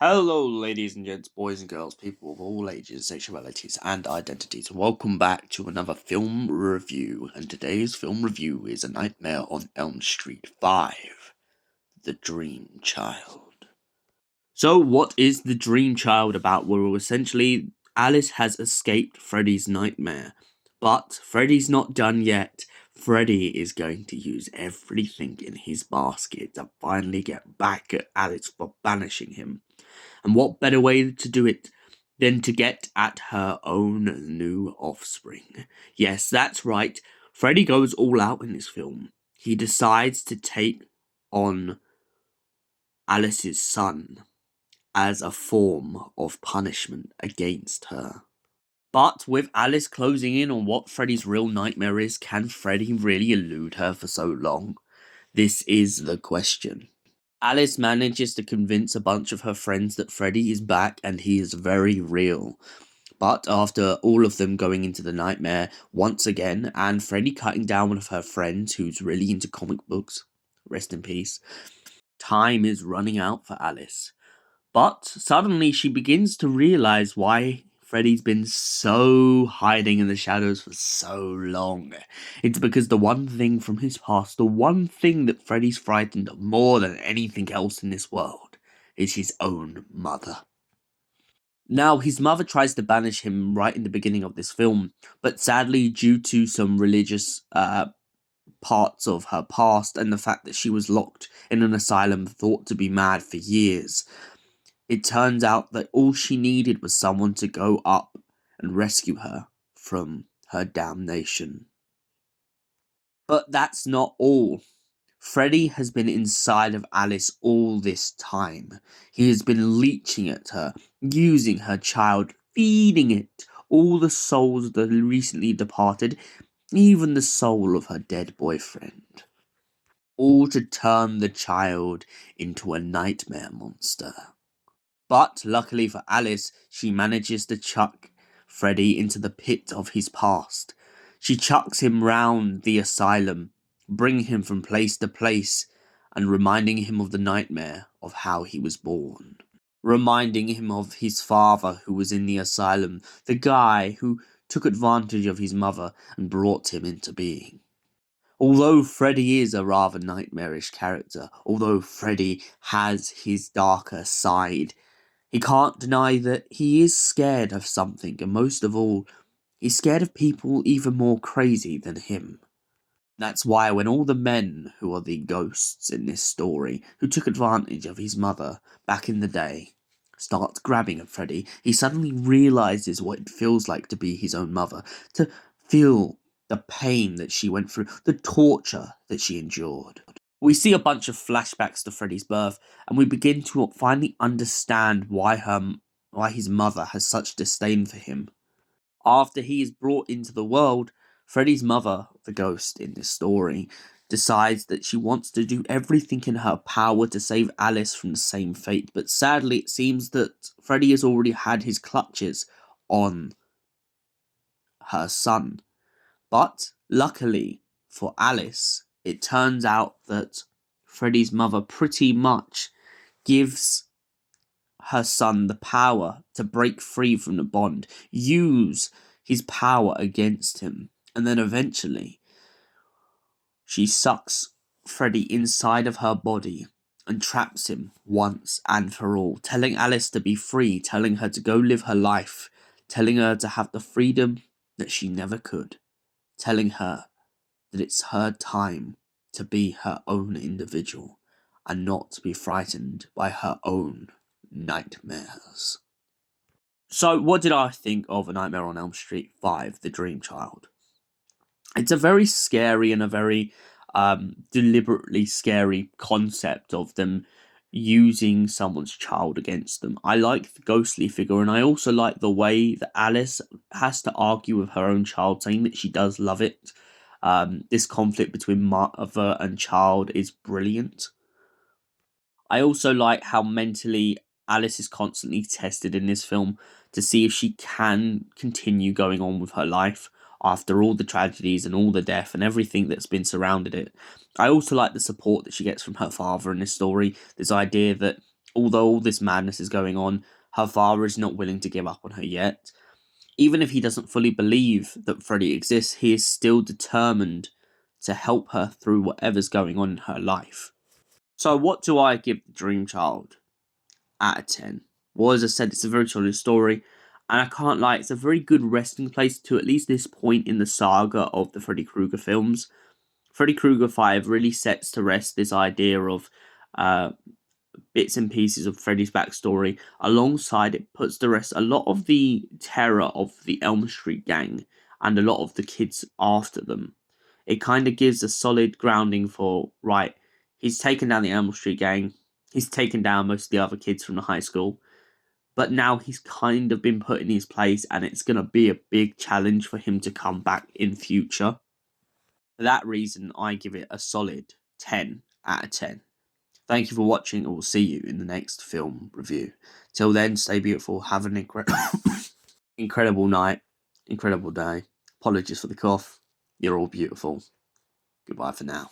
Hello, ladies and gents, boys and girls, people of all ages, sexualities, and identities. Welcome back to another film review. And today's film review is A Nightmare on Elm Street 5, The Dream Child. So, what is The Dream Child about? Well, essentially, Alice has escaped Freddy's nightmare. But Freddy's not done yet. Freddy is going to use everything in his basket to finally get back at Alice for banishing him. And what better way to do it than to get at her own new offspring? Yes, that's right. Freddy goes all out in this film. He decides to take on Alice's son as a form of punishment against her. But with Alice closing in on what Freddy's real nightmare is, can Freddy really elude her for so long? This is the question. Alice manages to convince a bunch of her friends that Freddy is back and he is very real. But after all of them going into the nightmare once again, and Freddy cutting down one of her friends who's really into comic books, rest in peace, time is running out for Alice. But suddenly she begins to realize why Freddy's been so hiding in the shadows for so long. It's because the one thing from his past, the one thing that Freddy's frightened of more than anything else in this world, is his own mother. Now, his mother tries to banish him right in the beginning of this film, but sadly, due to some religious parts of her past and the fact that she was locked in an asylum thought to be mad for years, it turns out that all she needed was someone to go up and rescue her from her damnation. But that's not all. Freddy has been inside of Alice all this time. He has been leeching at her, using her child, feeding it all the souls of the recently departed, even the soul of her dead boyfriend. All to turn the child into a nightmare monster. But luckily for Alice, she manages to chuck Freddy into the pit of his past. She chucks him round the asylum, bringing him from place to place, and reminding him of the nightmare of how he was born. Reminding him of his father who was in the asylum, the guy who took advantage of his mother and brought him into being. Although Freddy is a rather nightmarish character, although Freddy has his darker side, he can't deny that he is scared of something, and most of all, he's scared of people even more crazy than him. That's why when all the men who are the ghosts in this story, who took advantage of his mother back in the day, start grabbing at Freddy, he suddenly realizes what it feels like to be his own mother, to feel the pain that she went through, the torture that she endured. We see a bunch of flashbacks to Freddy's birth, and we begin to finally understand why his mother has such disdain for him. After he is brought into the world, Freddy's mother, the ghost in this story, decides that she wants to do everything in her power to save Alice from the same fate, but sadly it seems that Freddy has already had his clutches on her son. But luckily for Alice, it turns out that Freddy's mother pretty much gives her son the power to break free from the bond, use his power against him, and then eventually she sucks Freddy inside of her body and traps him once and for all, telling Alice to be free, telling her to go live her life, telling her to have the freedom that she never could, telling her that it's her time to be her own individual and not to be frightened by her own nightmares. So, what did I think of A Nightmare on Elm Street 5, The Dream Child? It's a very scary and a very deliberately scary concept of them using someone's child against them. I like the ghostly figure, and I also like the way that Alice has to argue with her own child, saying that she does love it. This conflict between mother and child is brilliant. I also like how mentally Alice is constantly tested in this film to see if she can continue going on with her life after all the tragedies and all the death and everything that's been surrounded it. I also like the support that she gets from her father in this story. This idea that although all this madness is going on, her father is not willing to give up on her yet. Even if he doesn't fully believe that Freddy exists, he is still determined to help her through whatever's going on in her life. So, what do I give The Dream Child out of 10? Well, as I said, it's a very solid story, and I can't lie, it's a very good resting place to at least this point in the saga of the Freddy Krueger films. Freddy Krueger 5 really sets to rest this idea of uh, bits and pieces of Freddy's backstory. Alongside, it puts to rest a lot of the terror of the Elm Street gang and a lot of the kids after them. It kind of gives a solid grounding for, right, he's taken down the Elm Street gang, he's taken down most of the other kids from the high school, but now he's kind of been put in his place, and it's going to be a big challenge for him to come back in future. For that reason, I give it a solid 10 out of 10. Thank you for watching, and we'll see you in the next film review. Till then, stay beautiful, have an incredible night, incredible day. Apologies for the cough. You're all beautiful. Goodbye for now.